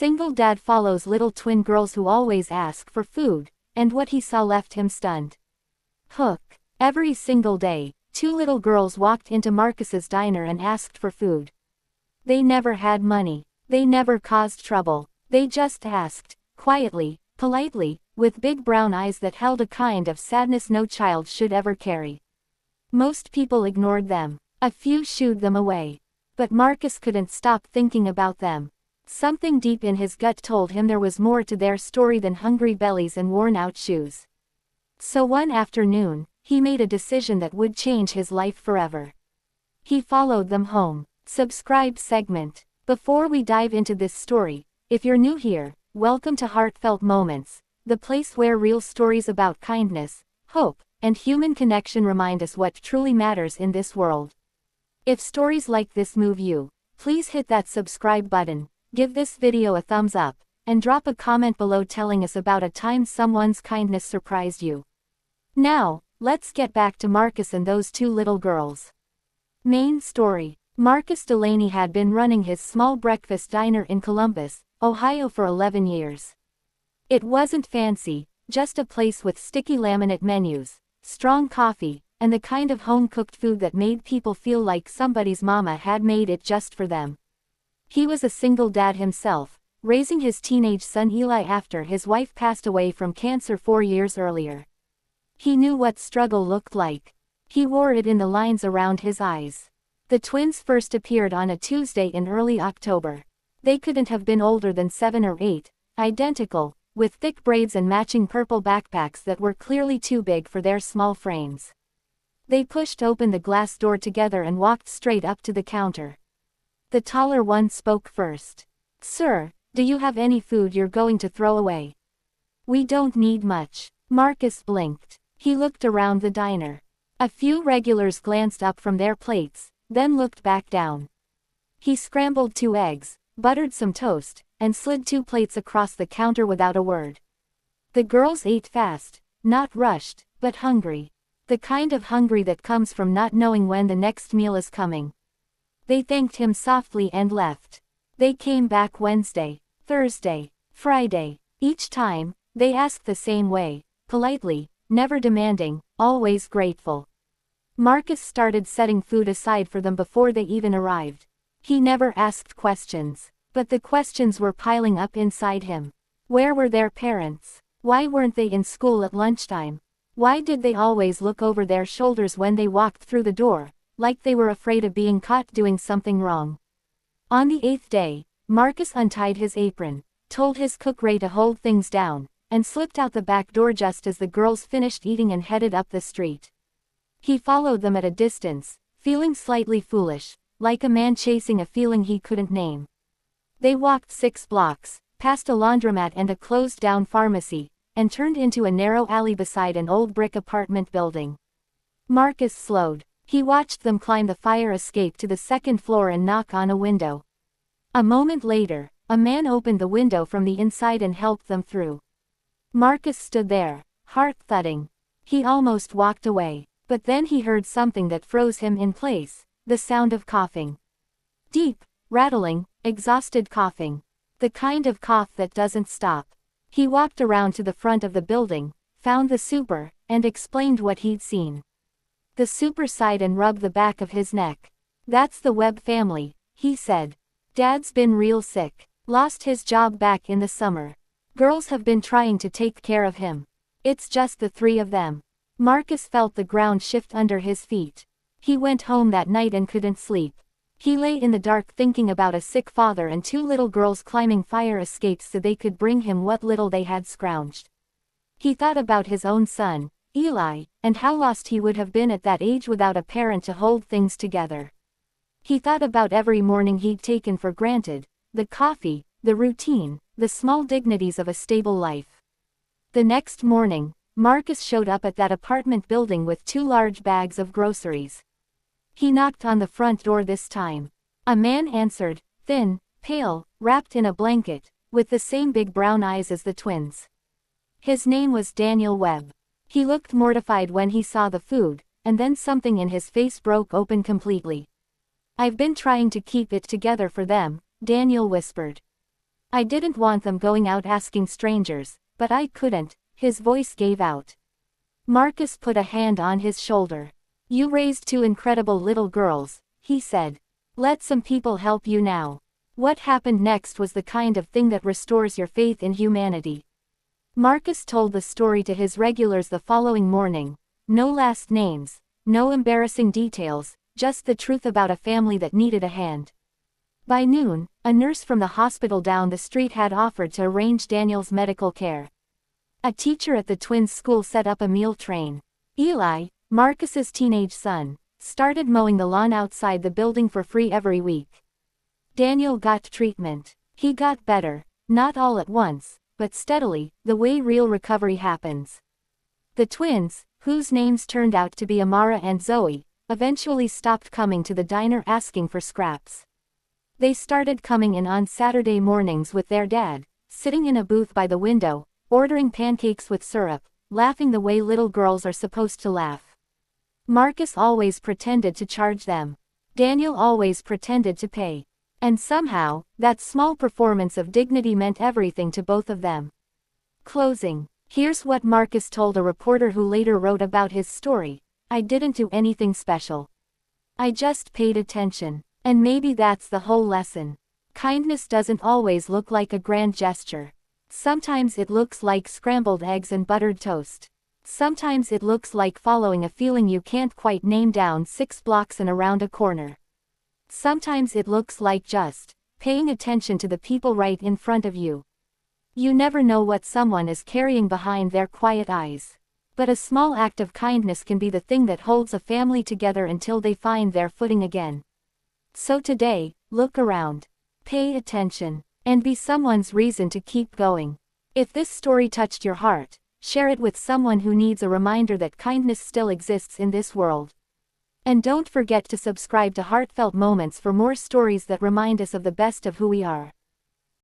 Single dad follows little twin girls who always ask for food, and what he saw left him stunned. Hook. Every single day, two little girls walked into Marcus's diner and asked for food. They never had money. They never caused trouble. They just asked, quietly, politely, with big brown eyes that held a kind of sadness no child should ever carry. Most people ignored them. A few shooed them away. But Marcus couldn't stop thinking about them. Something deep in his gut told him there was more to their story than hungry bellies and worn-out shoes. So one afternoon, he made a decision that would change his life forever. He followed them home. Subscribe segment. Before we dive into this story, if you're new here, welcome to Heartfelt Moments, the place where real stories about kindness, hope, and human connection remind us what truly matters in this world. If stories like this move you, please hit that subscribe button, give this video a thumbs up, and drop a comment below telling us about a time someone's kindness surprised you. Now, let's get back to Marcus and those two little girls. Main story. Marcus Delaney had been running his small breakfast diner in Columbus, Ohio for 11 years. It wasn't fancy, just a place with sticky laminate menus, strong coffee, and the kind of home-cooked food that made people feel like somebody's mama had made it just for them. He was a single dad himself, raising his teenage son Eli after his wife passed away from cancer 4 years earlier. He knew what struggle looked like. He wore it in the lines around his eyes. The twins first appeared on a Tuesday in early October. They couldn't have been older than 7 or 8, identical, with thick braids and matching purple backpacks that were clearly too big for their small frames. They pushed open the glass door together and walked straight up to the counter. The taller one spoke first. "Sir, do you have any food you're going to throw away?" "We don't need much." Marcus blinked. He looked around the diner. A few regulars glanced up from their plates, then looked back down. He scrambled 2 eggs, buttered some toast, and slid 2 plates across the counter without a word. The girls ate fast, not rushed, but hungry. The kind of hungry that comes from not knowing when the next meal is coming. They thanked him softly and left. They came back Wednesday, Thursday, Friday. Each time, they asked the same way, politely, never demanding, always grateful. Marcus started setting food aside for them before they even arrived. He never asked questions, but the questions were piling up inside him. Where were their parents? Why weren't they in school at lunchtime? Why did they always look over their shoulders when they walked through the door, like they were afraid of being caught doing something wrong? On the 8th day, Marcus untied his apron, told his cook Ray to hold things down, and slipped out the back door just as the girls finished eating and headed up the street. He followed them at a distance, feeling slightly foolish, like a man chasing a feeling he couldn't name. They walked 6 blocks, past a laundromat and a closed-down pharmacy, and turned into a narrow alley beside an old brick apartment building. Marcus slowed. He watched them climb the fire escape to the 2nd floor and knock on a window. A moment later, a man opened the window from the inside and helped them through. Marcus stood there, heart thudding. He almost walked away, but then he heard something that froze him in place, the sound of coughing. Deep, rattling, exhausted coughing. The kind of cough that doesn't stop. He walked around to the front of the building, found the super, and explained what he'd seen. The super sighed and rubbed the back of his neck. "That's the Webb family," he said. "Dad's been real sick. Lost his job back in the summer. Girls have been trying to take care of him. It's just the 3 of them." Marcus felt the ground shift under his feet. He went home that night and couldn't sleep. He lay in the dark thinking about a sick father and 2 little girls climbing fire escapes so they could bring him what little they had scrounged. He thought about his own son, Eli, and how lost he would have been at that age without a parent to hold things together. He thought about every morning he'd taken for granted, the coffee, the routine, the small dignities of a stable life. The next morning, Marcus showed up at that apartment building with 2 large bags of groceries. He knocked on the front door this time. A man answered, thin, pale, wrapped in a blanket, with the same big brown eyes as the twins. His name was Daniel Webb. He looked mortified when he saw the food, and then something in his face broke open completely. "I've been trying to keep it together for them," Daniel whispered. I didn't want them going out asking strangers, but I couldn't, his voice gave out. Marcus put a hand on his shoulder. You raised two incredible little girls, he said. Let some people help you now. What happened next was the kind of thing that restores your faith in humanity. Marcus told the story to his regulars the following morning. No last names, no embarrassing details, just the truth about a family that needed a hand. By noon, a nurse from the hospital down the street had offered to arrange Daniel's medical care. A teacher at the twins' school set up a meal train. Eli, Marcus's teenage son, started mowing the lawn outside the building for free every week. Daniel got treatment. He got better, not all at once, but steadily, the way real recovery happens. The twins, whose names turned out to be Amara and Zoe, eventually stopped coming to the diner asking for scraps. They started coming in on Saturday mornings with their dad, sitting in a booth by the window, ordering pancakes with syrup, laughing the way little girls are supposed to laugh. Marcus always pretended to charge them. Daniel always pretended to pay. And somehow, that small performance of dignity meant everything to both of them. Closing. Here's what Marcus told a reporter who later wrote about his story. I didn't do anything special. I just paid attention. And maybe that's the whole lesson. Kindness doesn't always look like a grand gesture. Sometimes it looks like scrambled eggs and buttered toast. Sometimes it looks like following a feeling you can't quite name down 6 blocks and around a corner. Sometimes it looks like just paying attention to the people right in front of you. You never know what someone is carrying behind their quiet eyes. But a small act of kindness can be the thing that holds a family together until they find their footing again. So today, look around. Pay attention. And be someone's reason to keep going. If this story touched your heart, share it with someone who needs a reminder that kindness still exists in this world. And don't forget to subscribe to Heartfelt Moments for more stories that remind us of the best of who we are.